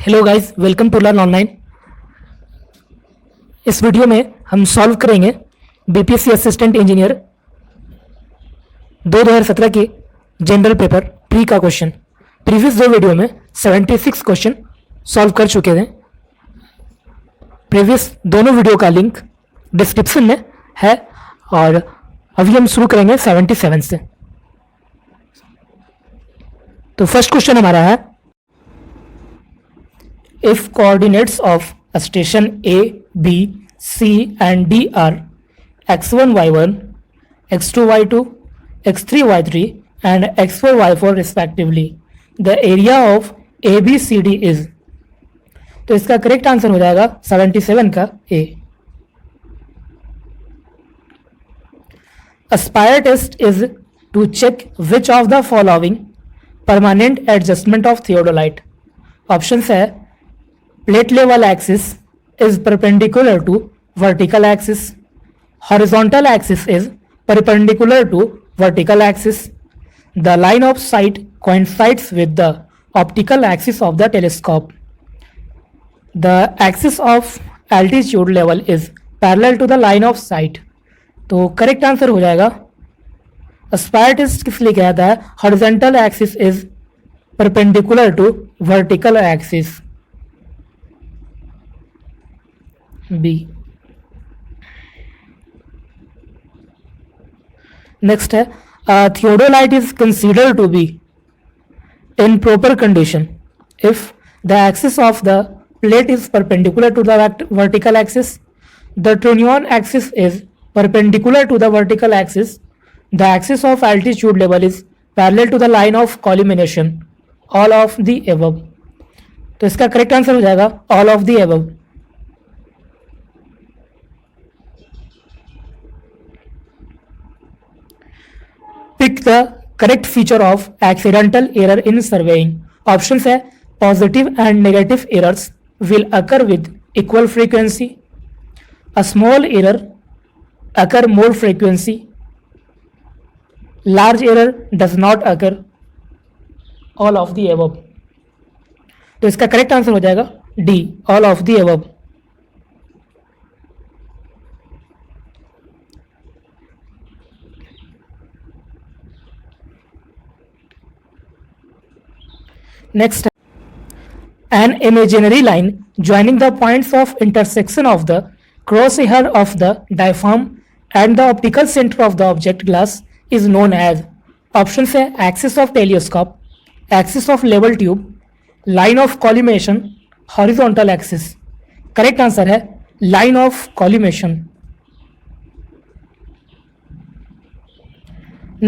Hello guys, welcome to learn online. इस video में हम सॉल्व करेंगे बीपीएससी असिस्टेंट इंजीनियर 2017 के जनरल पेपर प्री का क्वेश्चन। प्रीवियस दो वीडियो में 76 क्वेश्चन सॉल्व कर चुके थे। प्रीवियस दोनों वीडियो का लिंक डिस्क्रिप्शन में है और अभी हम शुरू करेंगे 77 से। तो फर्स्ट क्वेश्चन हमारा है, if coordinates of a station A, B, C and D are x1, y1, x2, y2, x3, y3 and x4, y4 respectively, the area of ABCD is। तो इसका करेक्ट आंसर हो जाएगा 77 का A। A spire test is to check which of the following permanent adjustment of theodolite। Options है, plate level axis is perpendicular to vertical axis, horizontal axis is perpendicular to vertical axis, the line of sight coincides with the optical axis of the telescope, the axis of altitude level is parallel to the line of sight। तो correct answer हो जाएगा, spire test किस लिए कहता है, horizontal axis is perpendicular to vertical axis, B. Next है, theodolite is considered to be in proper condition if the axis of the plate is perpendicular to the vertical axis, the trunnion axis is perpendicular to the vertical axis, the axis of altitude level is parallel to the line of collimation, all of the above। तो इसका correct answer हो जाएगा all of the above। Pick the correct feature of accidental error in surveying. Options है, positive and negative errors will occur with equal frequency, a small error occur more frequency, large error does not occur, all of the above. तो इसका correct answer हो जाएगा D, all of the above. Next, an imaginary line joining the points of intersection of the crosshair of the diaphragm and the optical center of the object glass is known as। options है, axis of telescope, axis of level tube, line of collimation, horizontal axis। correct answer है line of collimation।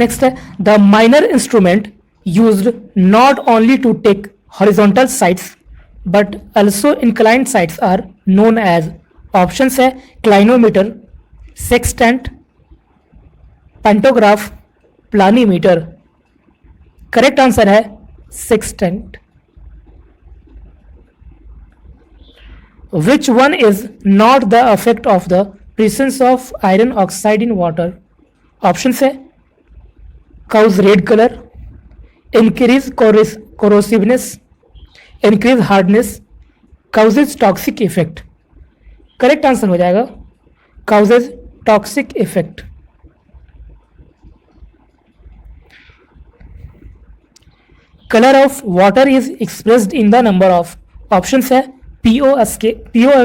next है, the minor instrument used not only to take horizontal sights but also inclined sights are known as। options है, clinometer, sextant, pantograph, planimeter. Correct answer है sextant. which one is not the effect of the presence of iron oxide in water। options है, cause red color, increase corrosiveness, increase hardness, causes toxic effect। Correct answer हो जाएगा causes toxic effect। color of water is expressed in the number of। options है, PO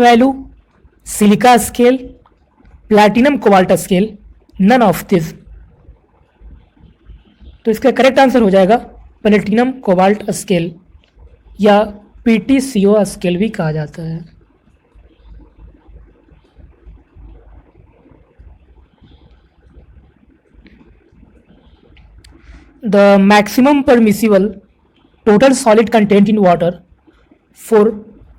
value, silica scale, platinum cobalt scale, none of this. तो इसका correct answer हो जाएगा platinum cobalt scale या PTCO scale भी कहा जाता है। The maximum permissible total solid content in water for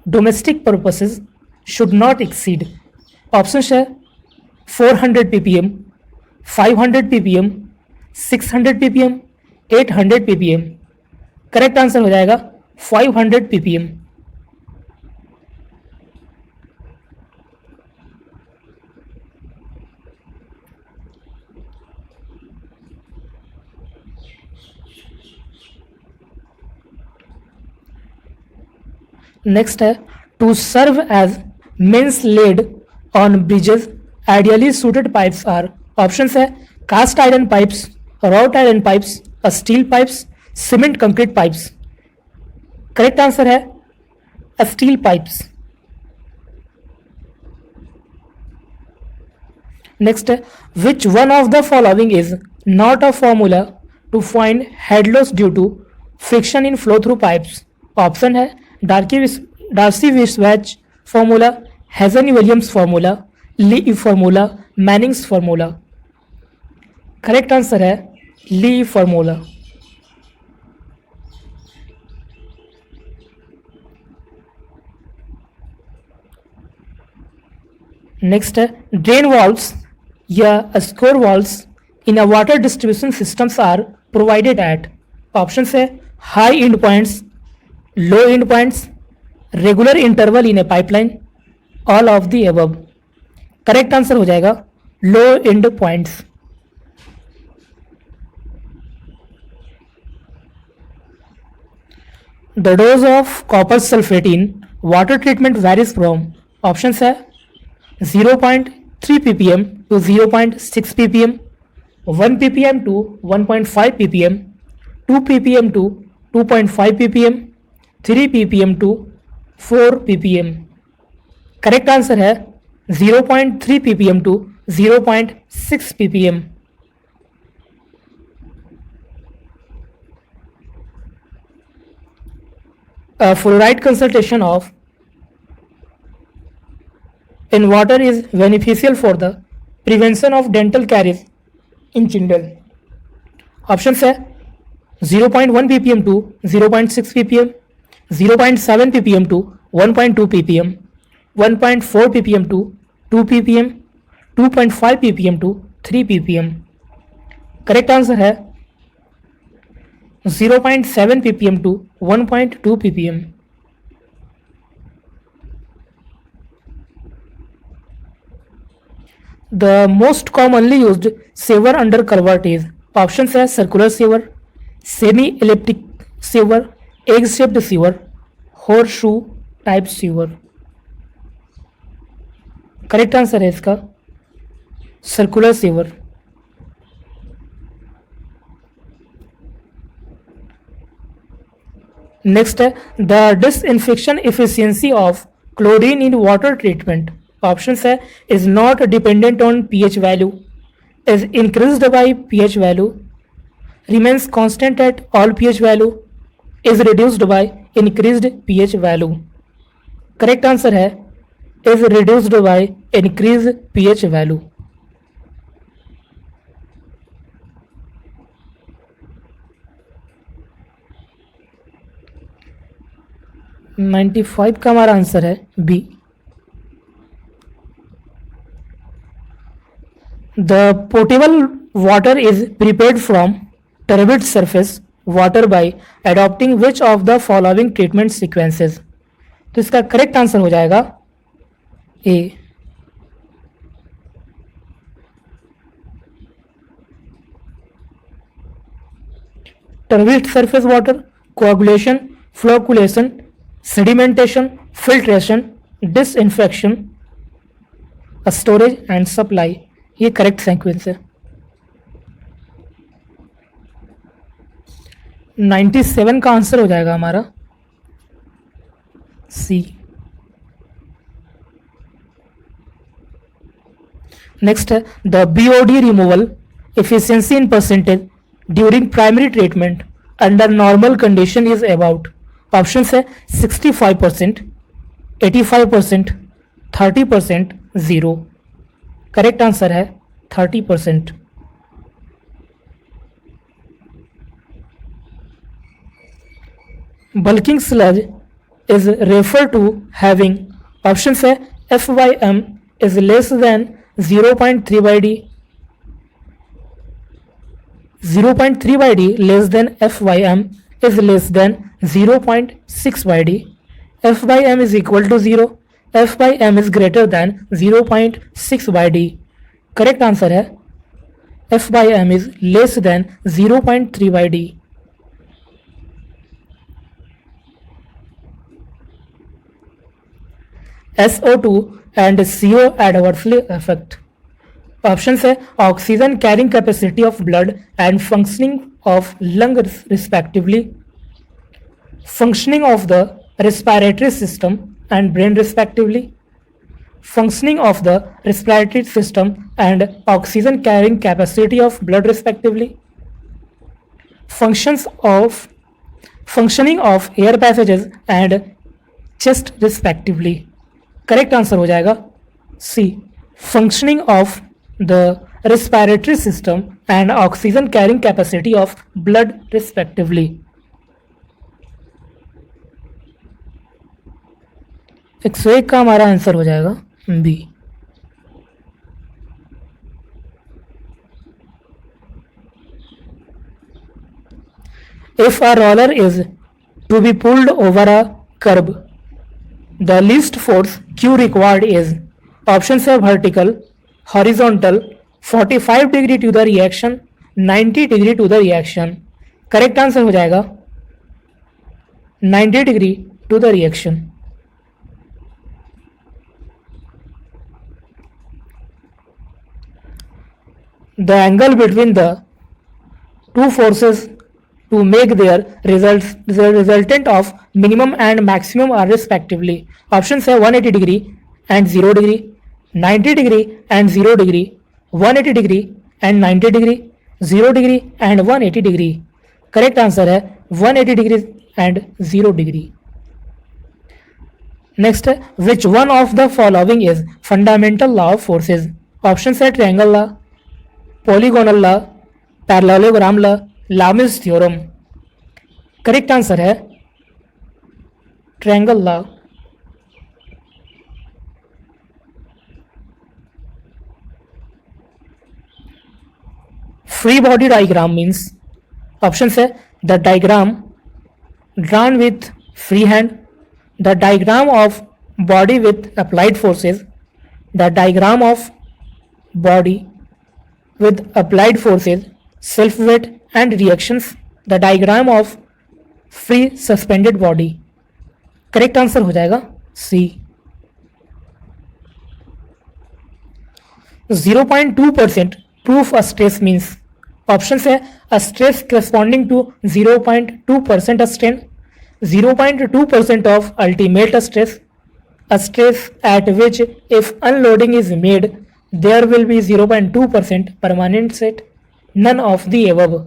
domestic purposes should not exceed. Option है, 400 ppm, 500 ppm, 600 ppm, 800 ppm। Correct answer हो जाएगा 500 ppm। नेक्स्ट है to serve as mains laid on bridges ideally suited pipes are. Options है cast iron pipes, wrought iron pipes, steel pipes, cement concrete pipes. Correct answer है steel pipes. Next है which one of the following is not a formula to find head loss due to friction in flow through pipes. Option है Darcy विस्वैच formula, Hazen Williams formula, Lea formula, Manning's formula. Correct answer है Lea formula. Next है drain valves या scour valves in a water distribution systems are provided at. Option है high end points, low end points, regular interval in a pipeline, all of the above. Correct answer हो जाएगा low end points. The dose of copper sulphate in water treatment varies from. Option है 0.3 ppm to 0.6 ppm, 1 ppm to 1.5 ppm, 2 ppm to 2.5 ppm, 3 ppm to 4 ppm. Correct answer है 0.3 ppm to 0.6 ppm. A fluoride concentration of in water is beneficial for the prevention of dental caries in children. Options है 0.1 ppm to 0.6 ppm, 0.7 ppm to 1.2 ppm, 1.4 ppm to 2 ppm, 2.5 ppm to 3 ppm. Correct answer है 0.7 ppm to 1.2 ppm. The most commonly used saver under culvert is. Options है circular saver, semi elliptic saver, egg shaped saver, horseshoe type saver. Correct answer है इसका circular sewer. Next है the disinfection efficiency of chlorine in water treatment. Options है is not dependent on pH value, is increased by pH value, remains constant at all pH value, is reduced by increased pH value. Correct answer है is reduced by increase pH value. Ninety 95 का हमारा answer है B. The potable water is prepared from turbid surface water by adopting which of the following treatment sequences. तो इसका correct answer हो जाएगा ए. turbid surface water, coagulation, flocculation, sedimentation, filtration, disinfection, storage and supply. ये correct sequence है. 97 का answer हो जाएगा हमारा सी. नेक्स्ट है the BOD removal efficiency in percentage during primary treatment under normal condition is about. Option है 65%, 85%, 30%, 0. Correct answer है 30%. Bulking sludge is refer to having. Option है FYM is less than 0.3 by D, 0.3 by D less than FYM is less than 0.6 by D. FYM is equal to 0. FYM is greater than 0.6 by D. Correct answer है FYM is less than 0.3 by D. SO2 and CO adversely affect. Options है oxygen carrying capacity of blood and functioning of lungs respectively, functioning of the respiratory system and brain respectively, functioning of the respiratory system and oxygen carrying capacity of blood respectively, functioning of air passages and chest respectively. Correct answer हो जाएगा C, functioning of the respiratory system and oxygen carrying capacity of blood respectively. 101 का हमारा answer हो जाएगा B. If a roller is to be pulled over a curb, the least force Q required is options are vertical, horizontal, 45 degree to the reaction, 90 degree to the reaction. Correct answer हो जाएगा 90 degree to the reaction. The angle between the two forces to make their resultant of minimum and maximum are respectively. Options है 180 degree and 0 degree, 90 degree and 0 degree, 180 degree and 90 degree, 0 degree and 180 degree. Correct answer है 180 degree and 0 degree. Next है which one of the following is fundamental law of forces. Option है triangle law, polygonal law, parallelogram law, Lami's theorem. Correct answer है triangle law. Free body diagram means option है the diagram drawn with free hand, the diagram of body with applied forces, the diagram of body with applied forces, self weight and reactions, the diagram of free suspended body. Correct answer हो जाएगा सी. 0.2% proof a stress means. Option है a stress corresponding to 0.2% strain, 0.2% of ultimate stress, a stress at which if unloading is made there will be 0.2% permanent set, none of the above.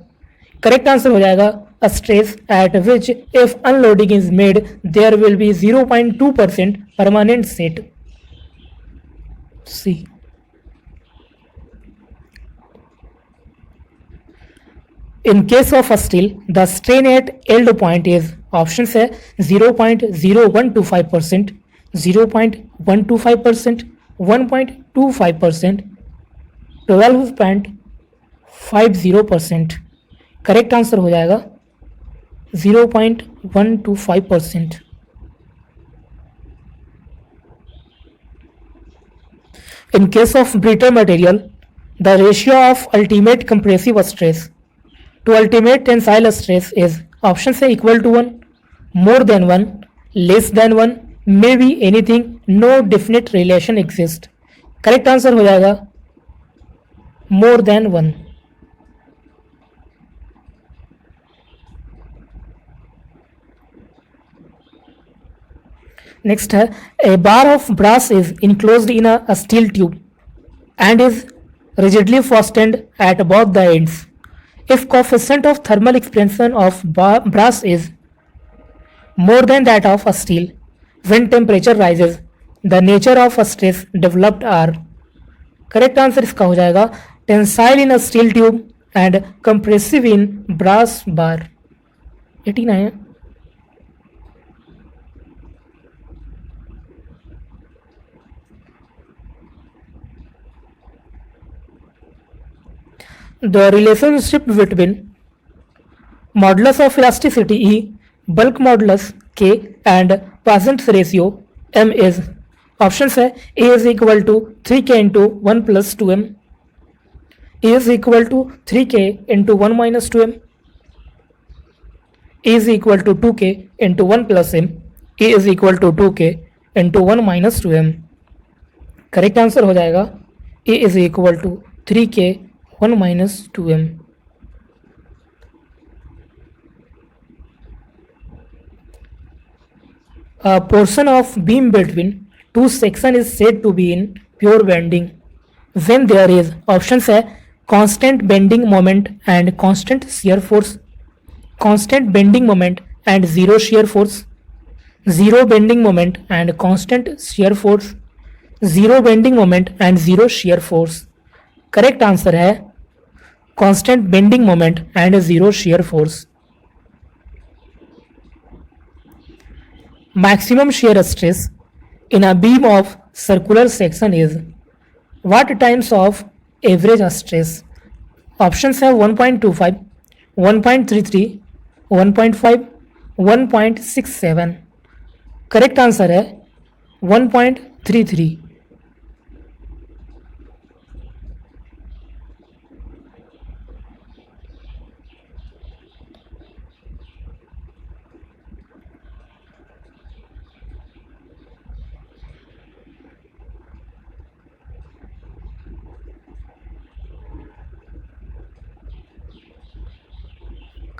Correct answer हो जाएगा a stress at which if unloading is made there will be 0.2% permanent set. C. In case of a steel, the strain at yield point is option है 0.0125%, 0.125%, 1.25%, 12.50%. Correct answer हो जाएगा 0.125%. In case of brittle material, the ratio of ultimate compressive stress to ultimate tensile stress is option है equal to 1, more than 1, less than 1, may be anything, no definite relation exist. Correct answer हो जाएगा more than 1. Next है a bar of brass is enclosed in a steel tube and is rigidly fastened at both the ends. If coefficient of thermal expansion of brass is more than that of a steel, when temperature rises, the nature of a stress developed are. Correct answer इसका हो जाएगा tensile in a steel tube and compressive in brass bar. 89. The relationship between modulus of elasticity E, bulk modulus K and Poisson's ratio M is. Options है A is equal to 3K into 1 plus 2M, A is equal to 3K into 1 minus 2M, A is equal to 2K into 1 plus M, A is equal to 2K इंटू 1 माइनस 2m। Correct answer हो जाएगा A is equal to 3k 1 माइनस 2m। A portion of beam between two sections is said to be in pure bending when there is options है constant bending moment and constant shear force, constant bending moment and zero shear force, zero bending moment and constant shear force, zero bending moment and zero shear force। Correct answer है constant bending moment and zero shear force। Maximum shear stress in a beam of circular section is what times of average stress? Options है 1.25, 1.33, 1.5, 1.67। Correct answer है 1.33।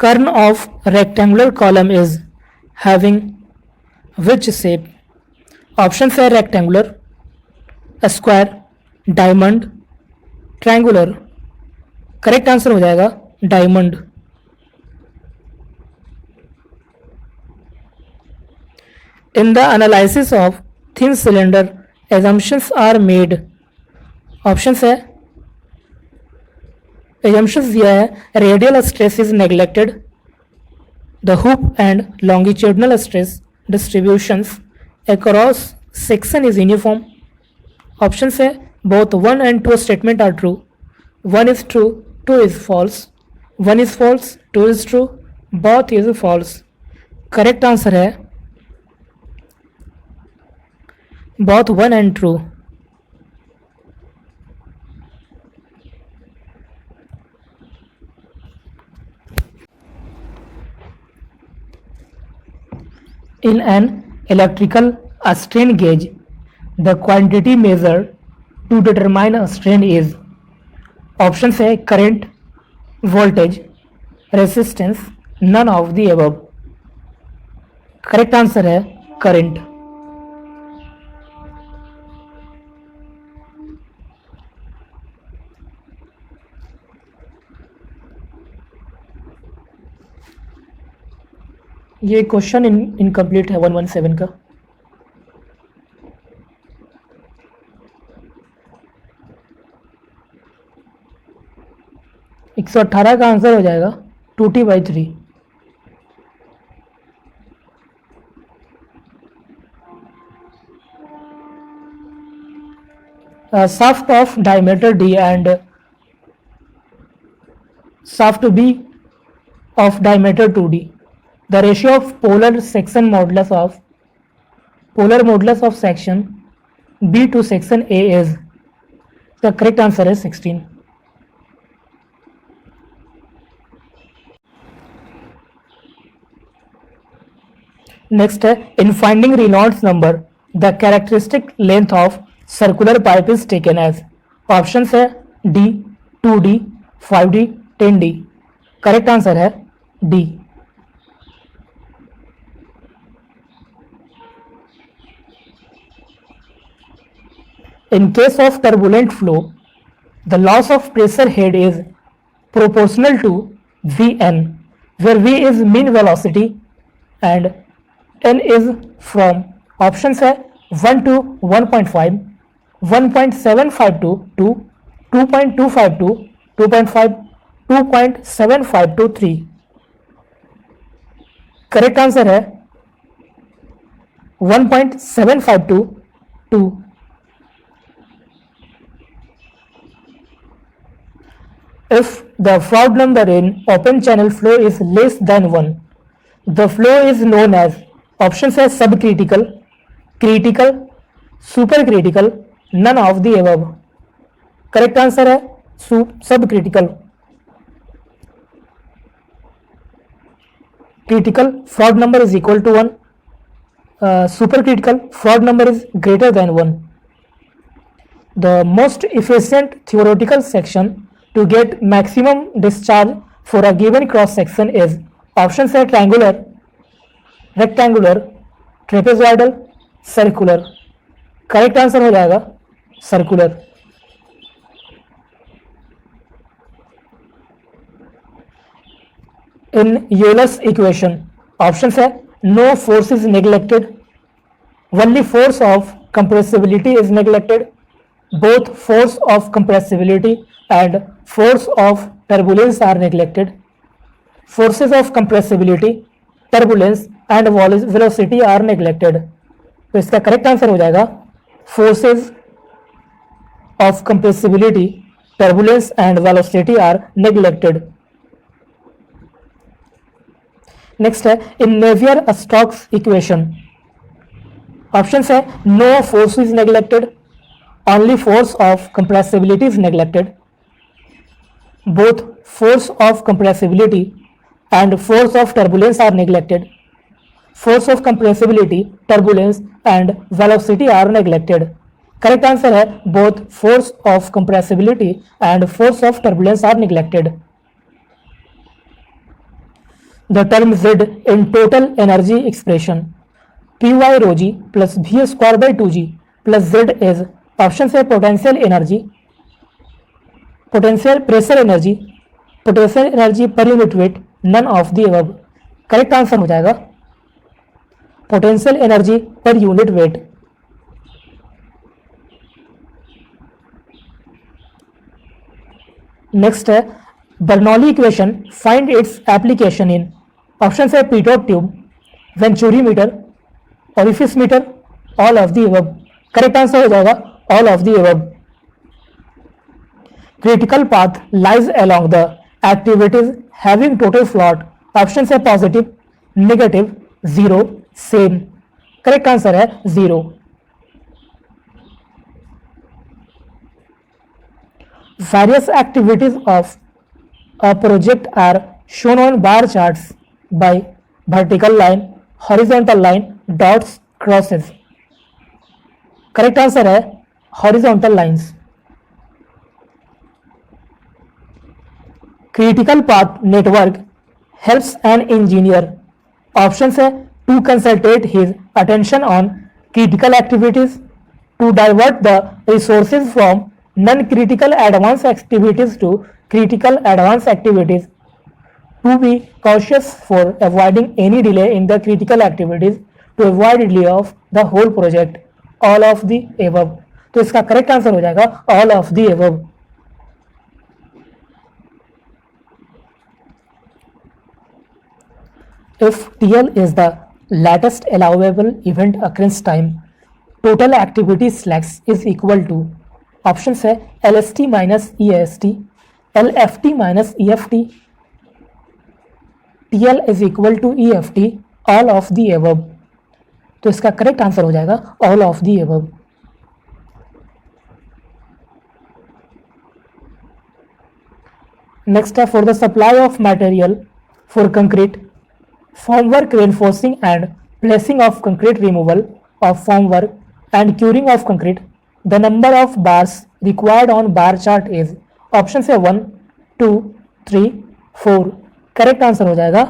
Kern of rectangular column is having which shape? Options है rectangular, square, diamond, triangular। Correct answer हो जाएगा diamond। In the analysis of thin cylinder, assumptions are made। Options है assumptions दिया है radial stress is neglected, the hoop and longitudinal stress distributions across section is uniform। Options है both 1 and 2 statement are true, 1 is true, 2 is false, 1 is false, 2 is true, both is false। Correct answer है both 1 and true। In an electrical strain gauge, the quantity measured to determine a strain is options है current, voltage, resistance, none of the above। Correct answer है current। ये question incomplete है 117 का। एक सौ 18 का answer हो जाएगा 2t/3। shaft of diameter d and shaft b of diameter 2d, the ratio of polar modulus of section b to section a is, the correct answer is 16। Next है in finding Reynolds number the characteristic length of circular pipe is taken as. Options है D, 2d, 5d, 10d। Correct answer है D. In case of turbulent flow, the loss of pressure head is proportional to Vn, where V is mean velocity and N is from options है 1 to 1.5, 1.752 to 2.252, 2.5, 2.752 3। Correct answer है 1.752 2। If the Froude number in open channel flow is less than 1, the flow is known as options है subcritical, critical, supercritical, none of the above। Correct answer है subcritical। critical Froude number is equal to 1, supercritical, fraud number is greater than 1. The most efficient theoretical section to get maximum discharge for a given cross section is options है triangular, rectangular, trapezoidal, circular. Correct answer हो जाएगा circular. In Euler's equation options है no force is neglected, only force of compressibility is neglected, both force of compressibility and force of turbulence are neglected. Forces of compressibility, turbulence and velocity are neglected. तो इसका correct answer हो जाएगा forces of compressibility, turbulence and velocity are neglected. Next है in Navier Stokes equation options है no force is neglected, only force of compressibility is neglected, both force of compressibility and force of turbulence are neglected, force of compressibility, turbulence and velocity are neglected. Correct answer है both force of compressibility and force of turbulence are neglected. The term Z in total energy expression Py rho g plus V square by 2g plus Z is option है potential energy, potential pressure energy, potential energy per unit weight, none of the above. Correct answer हो जाएगा potential energy per unit weight. Next है Bernoulli equation, find its application in. Option है Pitot tube, venturi meter, orifice meter, all of the above. Correct answer हो जाएगा all of the above. Critical path lies along the activities having total float. Options है positive, negative, zero, same. Correct answer है zero. Various activities of a project are shown on bar charts by vertical line, horizontal line, dots, crosses. Correct answer है horizontal lines. Critical path network helps an engineer. Options है to concentrate his attention on critical activities, to divert the resources from non-critical advanced activities to critical advanced activities, to be cautious for avoiding any delay in the critical activities, to avoid delay of the whole project, all of the above. तो इसका correct answer हो जाएगा all of the above. If TL is the latest allowable event occurrence time, total activity slacks is equal to. Options है LST minus EST, LFT minus EFT, TL is equal to EFT, all of the above. तो इसका correct answer हो जाएगा all of the above. Next है for the supply of material for concrete, formwork reinforcing and placing of concrete, removal of formwork and curing of concrete, the number of bars required on bar chart is. Option है 1, 2, 3, 4. Correct answer हो जाएगा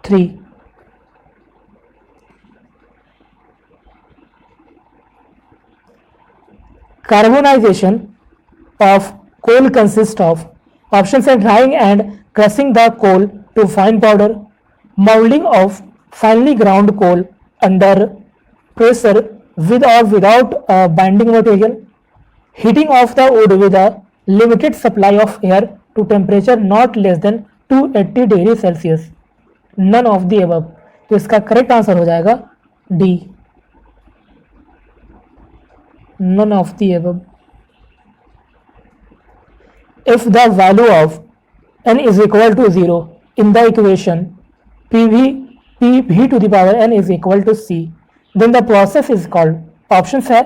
3. Carbonization of coal consists of. Options are drying and crushing the coal to fine powder, molding of finely ground coal under pressure with or without a binding material, heating of the wood with a limited supply of air to temperature not less than 280 degree Celsius. None of the above. तो इसका correct answer हो जाएगा D, none of the above. If the value of n is equal to 0 in the equation PV to the power n is equal to C, then the process is called. Options है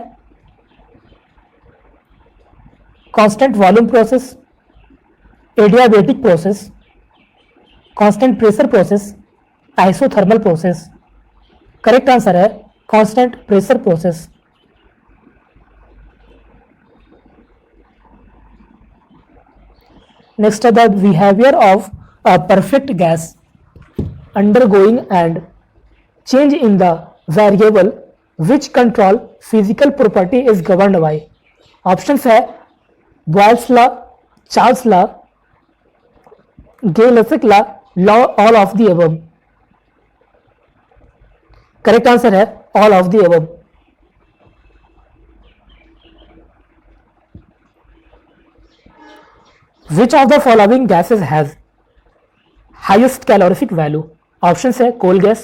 constant volume process, adiabatic process, constant pressure process, isothermal process. Correct answer है constant pressure process. Next है the behaviour of a perfect gas undergoing and change in the variable which control physical property is governed by। Options है Boyle's law, Charles law, Gay Lussac law, law all of the above. Correct answer है all of the above. Which of the following gases has highest calorific value? Options है coal gas,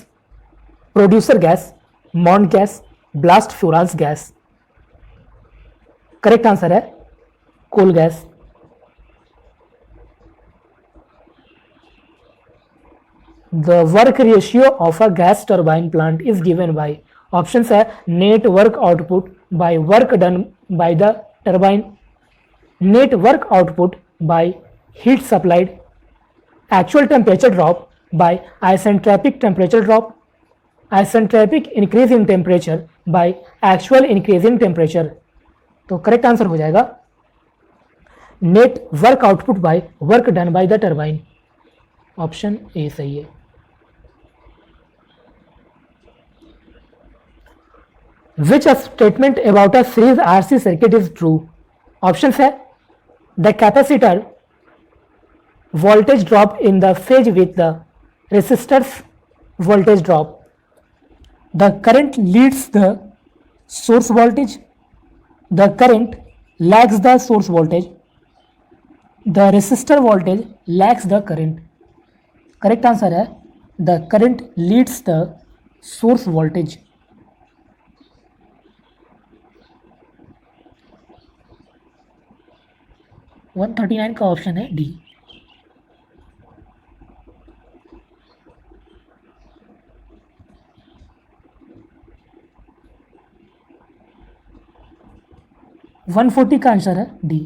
producer gas, Mond gas, blast furnace gas. Correct answer है coal gas. The work ratio of a gas turbine plant is given by. Options है net work output by work done by the turbine, net work output by heat supplied, actual temperature drop by isentropic temperature drop, isentropic increase in temperature by actual increase in temperature। तो correct answer हो जाएगा net work output by work done by the turbine. Option A सही है। Which statement about a series RC circuit is true? Option है the capacitor voltage drop in the phase with the resistor's voltage drop, the current leads the source voltage, the current lags the source voltage, the resistor voltage lags the current। Correct answer है the current leads the source voltage। One 139 का option है D. One 140 का answer है D.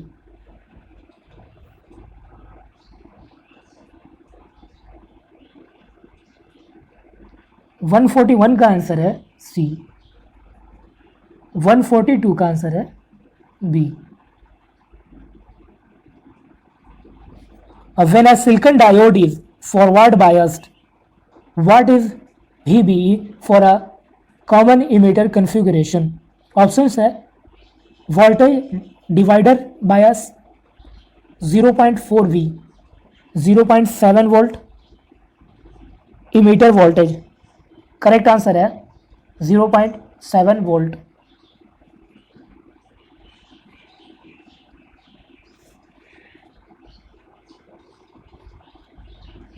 One 141 का answer है सी। 142 का answer है B. When a silicon diode is forward biased, what is VBE for a common emitter configuration? Options है voltage divider bias 0.4 V, 0.7 volt, emitter voltage. Correct answer है 0.7 volt.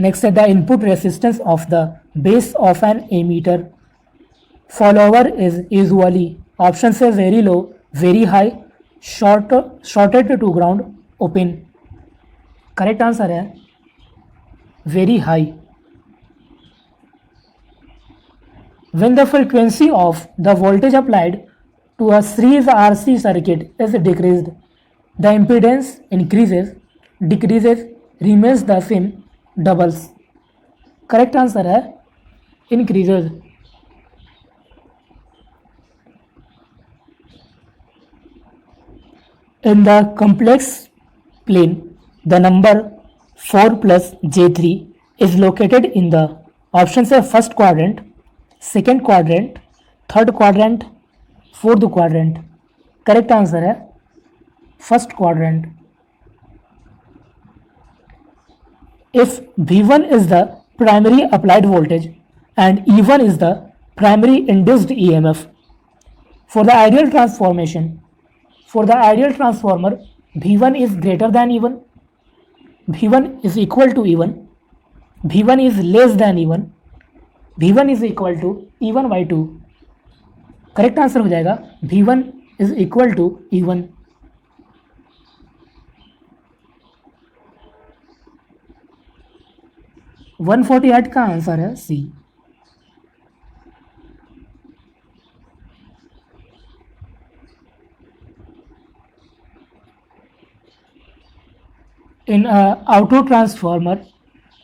Next है the input resistance of the base of an emitter follower is usually. Option है very low, very high, shorted to ground, open. Correct answer है very high. When the frequency of the voltage applied to a series RC circuit is decreased, the impedance increases, decreases, remains the same, doubles। Correct answer है increases। In the complex plane, the number 4 plus J3 is located in the options है first quadrant, second quadrant, third quadrant, fourth quadrant। Correct answer है first quadrant. If V1 is the primary applied voltage and E1 is the primary induced EMF, for the ideal transformer, V1 is greater than E1, V1 is equal to E1, V1 is less than E1, V1 is equal to E1 by 2। Correct answer हो जाएगा V1 is equal to E1। One 148 का answer है C. In a auto transformer,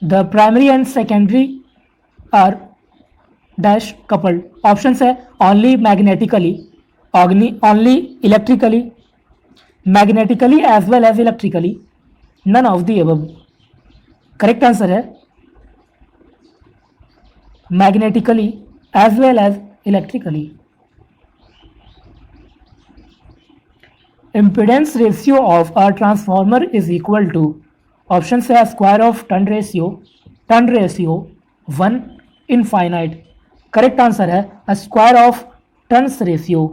the primary and secondary are dash coupled. Option है only magnetically, only electrically, magnetically as well as electrically, none of the above. Correct answer है magnetically as well as electrically. Impedance ratio of a transformer is equal to, option है square of turn ratio 1 infinite. Correct answer है square of turns ratio